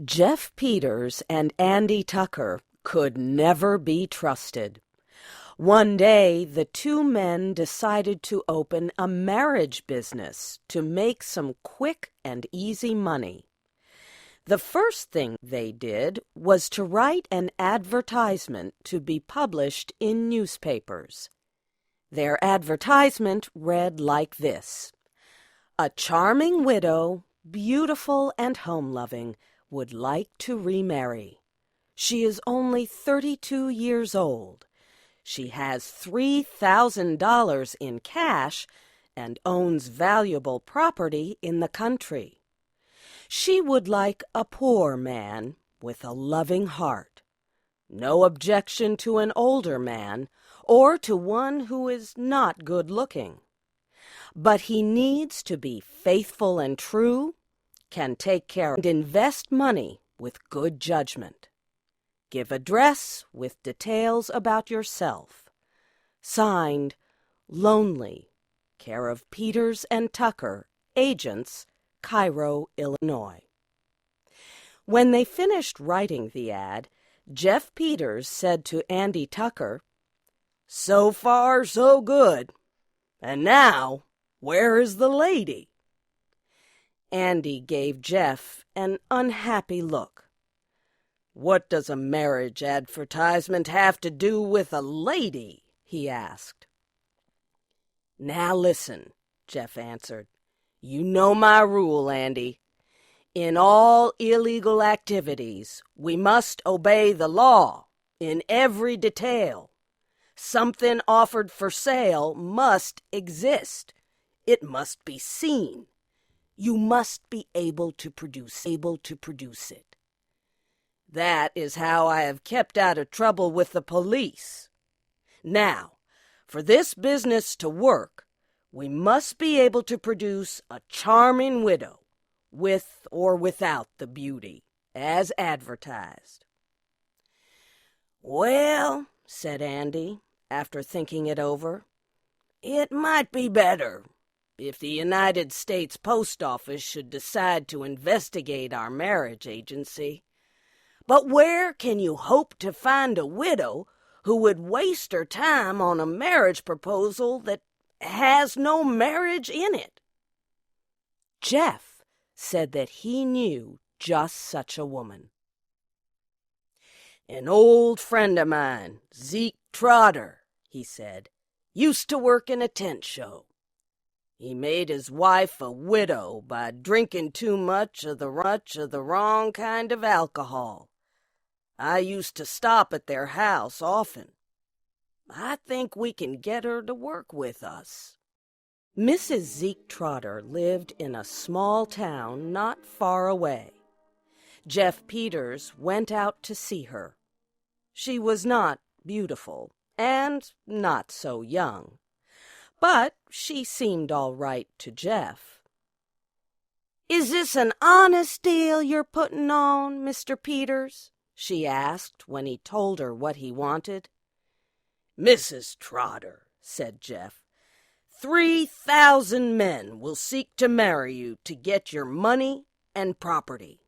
Jeff Peters and Andy Tucker could never be trusted. One day, the two men decided to open a marriage business to make some quick and easy money. The first thing they did was to write an advertisement to be published in newspapers. Their advertisement read like this: "A charming widow, beautiful and home-loving, would like to remarry. She is only 32 years old. She has $3,000 in cash and owns valuable property in the country. She would like a poor man with a loving heart. No objection to an older man or to one who is not good-looking. But he needs to be faithful and true, can take care and invest money with good judgment. Give address with details about yourself. Signed, Lonely, care of Peters and Tucker, agents, Cairo, Illinois." When they finished writing the ad, Jeff Peters said to Andy Tucker, "So far, so good. And now, where is the lady?" Andy gave Jeff an unhappy look. "What does a marriage advertisement have to do with a lady?" he asked. "Now listen," Jeff answered. "You know my rule, Andy. In all illegal activities, we must obey the law in every detail. Something offered for sale must exist. It must be seen. You must be able to produce it. That is how I have kept out of trouble with the police. Now, for this business to work, we must be able to produce a charming widow, with or without the beauty, as advertised." "Well," said Andy, after thinking it over, "it might be better if the United States Post Office should decide to investigate our marriage agency. But where can you hope to find a widow who would waste her time on a marriage proposal that has no marriage in it?" Jeff said that he knew just such a woman. "An old friend of mine, Zeke Trotter," he said, "used to work in a tent show. He made his wife a widow by drinking too much of the wrong kind of alcohol. I used to stop at their house often. I think we can get her to work with us." Mrs. Zeke Trotter lived in a small town not far away. Jeff Peters went out to see her. She was not beautiful and not so young, but she seemed all right to Jeff. "Is this an honest deal you're putting on, Mr. Peters?" she asked when he told her what he wanted. "Mrs. Trotter," said Jeff, 3,000 men will seek to marry you to get your money and property.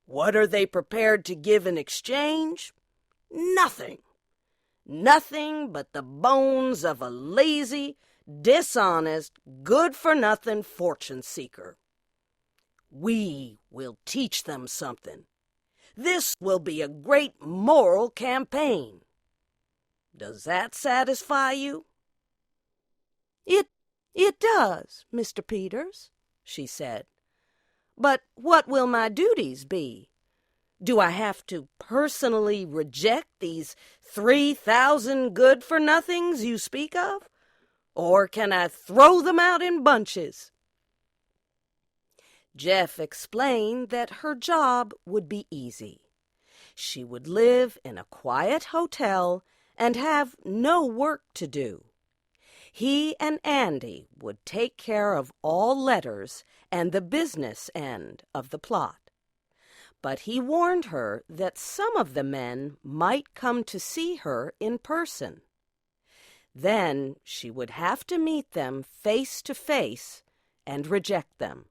What are they prepared to give in exchange? Nothing. Nothing but the bones of a lazy, dishonest, good-for-nothing fortune-seeker. We will teach them something. This will be a great moral campaign. Does that satisfy you?" It does, Mr. Peters," she said. "But what will my duties be? Do I have to personally reject these 3,000 good-for-nothings you speak of? Or can I throw them out in bunches?" Jeff explained that her job would be easy. She would live in a quiet hotel and have no work to do. He and Andy would take care of all letters and the business end of the plot. But he warned her that some of the men might come to see her in person. Then she would have to meet them face to face and reject them.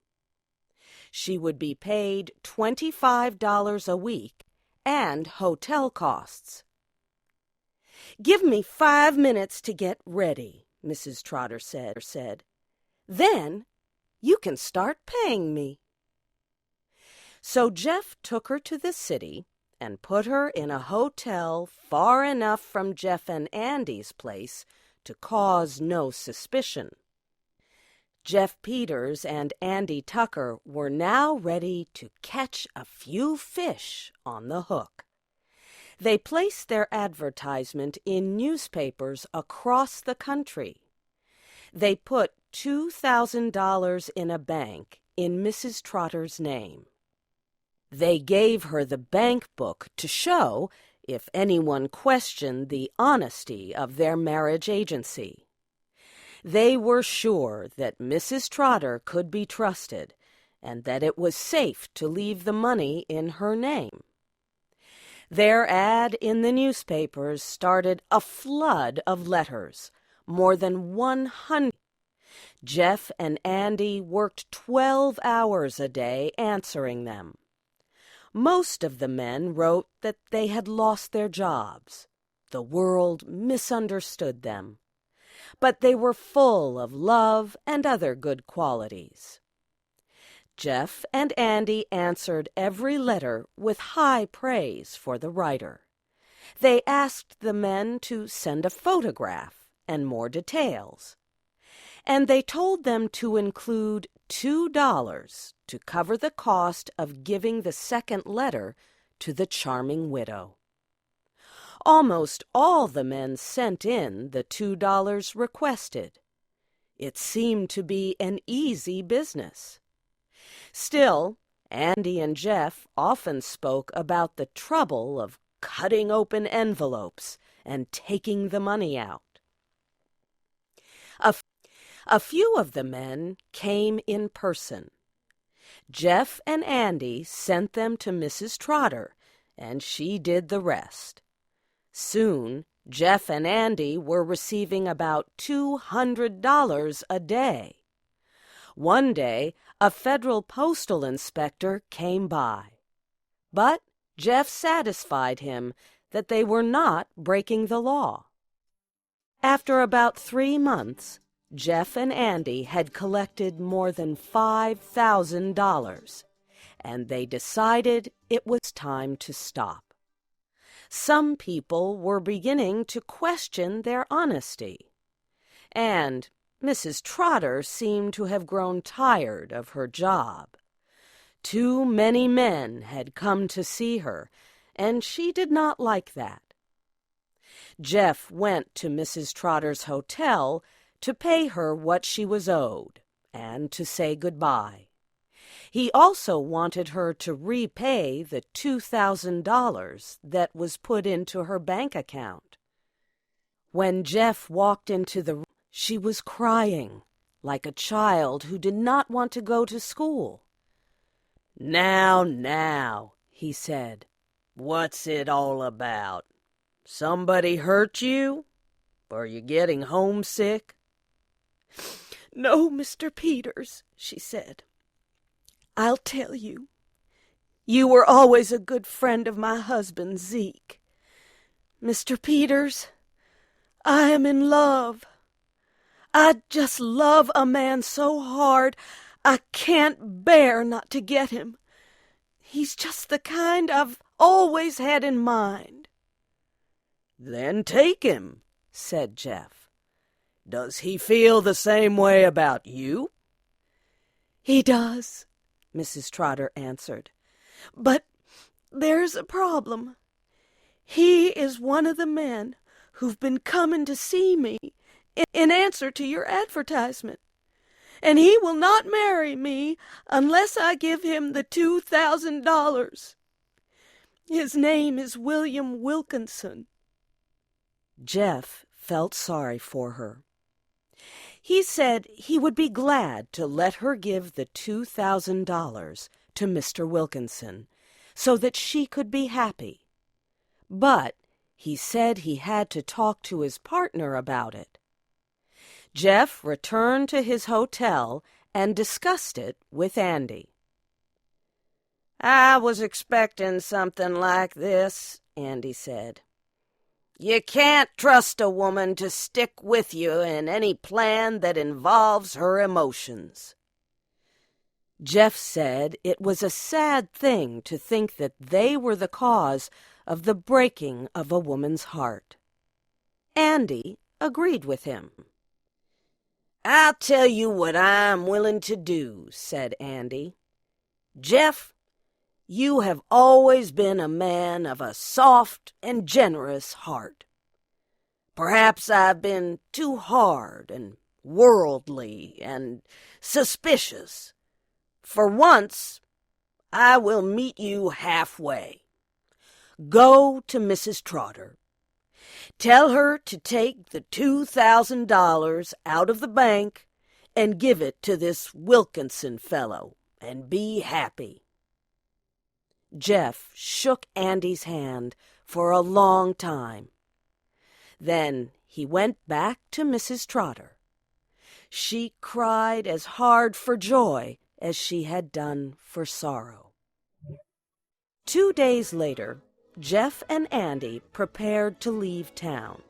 She would be paid $25 a week and hotel costs. "Give me 5 minutes to get ready," Mrs. Trotter said. "Then you can start paying me." So Jeff took her to the city and put her in a hotel far enough from Jeff and Andy's place to cause no suspicion. Jeff Peters and Andy Tucker were now ready to catch a few fish on the hook. They placed their advertisement in newspapers across the country. They put $2,000 in a bank in Mrs. Trotter's name. They gave her the bank book to show if anyone questioned the honesty of their marriage agency. They were sure that Mrs. Trotter could be trusted and that it was safe to leave the money in her name. Their ad in the newspapers started a flood of letters, more than 100. Jeff and Andy worked 12 hours a day answering them. Most of the men wrote that they had lost their jobs. The world misunderstood them. But they were full of love and other good qualities. Jeff and Andy answered every letter with high praise for the writer. They asked the men to send a photograph and more details. And they told them to include $2 to cover the cost of giving the second letter to the charming widow. Almost all the men sent in the $2 requested. It seemed to be an easy business. Still, Andy and Jeff often spoke about the trouble of cutting open envelopes and taking the money out. A few of the men came in person. Jeff and Andy sent them to Mrs. Trotter, and she did the rest. Soon, Jeff and Andy were receiving about $200 a day. One day, a federal postal inspector came by. But Jeff satisfied him that they were not breaking the law. After about 3 months, Jeff and Andy had collected more than $5,000, and they decided it was time to stop. Some people were beginning to question their honesty, and Mrs. Trotter seemed to have grown tired of her job. Too many men had come to see her, and she did not like that. Jeff went to Mrs. Trotter's hotel to pay her what she was owed and to say goodbye. He also wanted her to repay the $2,000 that was put into her bank account. When Jeff walked into the room, she was crying like a child who did not want to go to school. Now, he said, "what's it all about? Somebody hurt you? Are you getting homesick?" "No, Mr. Peters," she said. "I'll tell you. You were always a good friend of my husband, Zeke. Mr. Peters, I am in love. I just love a man so hard I can't bear not to get him. He's just the kind I've always had in mind." "Then take him," said Jeff. "Does he feel the same way about you?" "He does," Mrs. Trotter answered. "But there's a problem. He is one of the men who've been coming to see me in answer to your advertisement, and he will not marry me unless I give him the $2,000. His name is William Wilkinson." Jeff felt sorry for her. He said he would be glad to let her give the $2,000 to Mr. Wilkinson so that she could be happy. But he said he had to talk to his partner about it. Jeff returned to his hotel and discussed it with Andy. "I was expecting something like this," Andy said. "You can't trust a woman to stick with you in any plan that involves her emotions." Jeff said it was a sad thing to think that they were the cause of the breaking of a woman's heart. Andy agreed with him. "I'll tell you what I'm willing to do," said Andy. "Jeff, you have always been a man of a soft and generous heart. Perhaps I've been too hard and worldly and suspicious. For once, I will meet you halfway. Go to Mrs. Trotter. Tell her to take the $2,000 out of the bank and give it to this Wilkinson fellow, and be happy." Jeff shook Andy's hand for a long time. Then he went back to Mrs. Trotter. She cried as hard for joy as she had done for sorrow. 2 days later, Jeff and Andy prepared to leave town.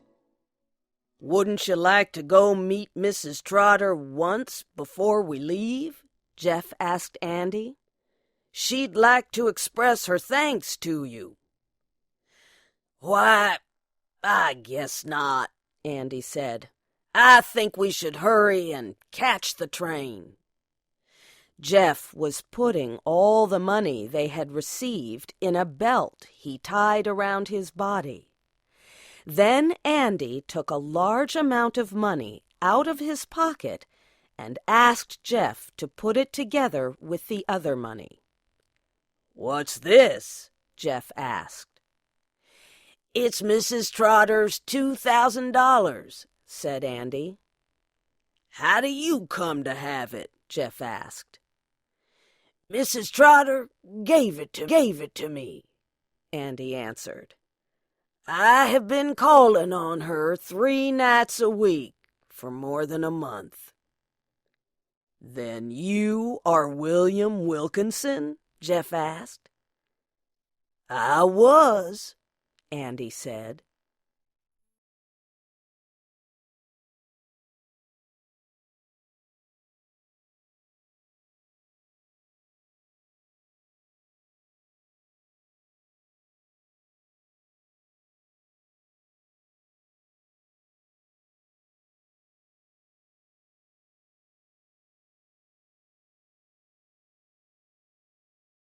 "Wouldn't you like to go meet Mrs. Trotter once before we leave?" Jeff asked Andy. "She'd like to express her thanks to you." "Why, I guess not," Andy said. "I think we should hurry and catch the train." Jeff was putting all the money they had received in a belt he tied around his body. Then Andy took a large amount of money out of his pocket and asked Jeff to put it together with the other money. "What's this?" Jeff asked. "It's Mrs. Trotter's $2,000, said Andy. "How do you come to have it?" Jeff asked. "Mrs. Trotter gave it to me," Andy answered. "I have been calling on her 3 nights a week for more than a month." "Then you are William Wilkinson?" Jeff asked. "I was," Andy said.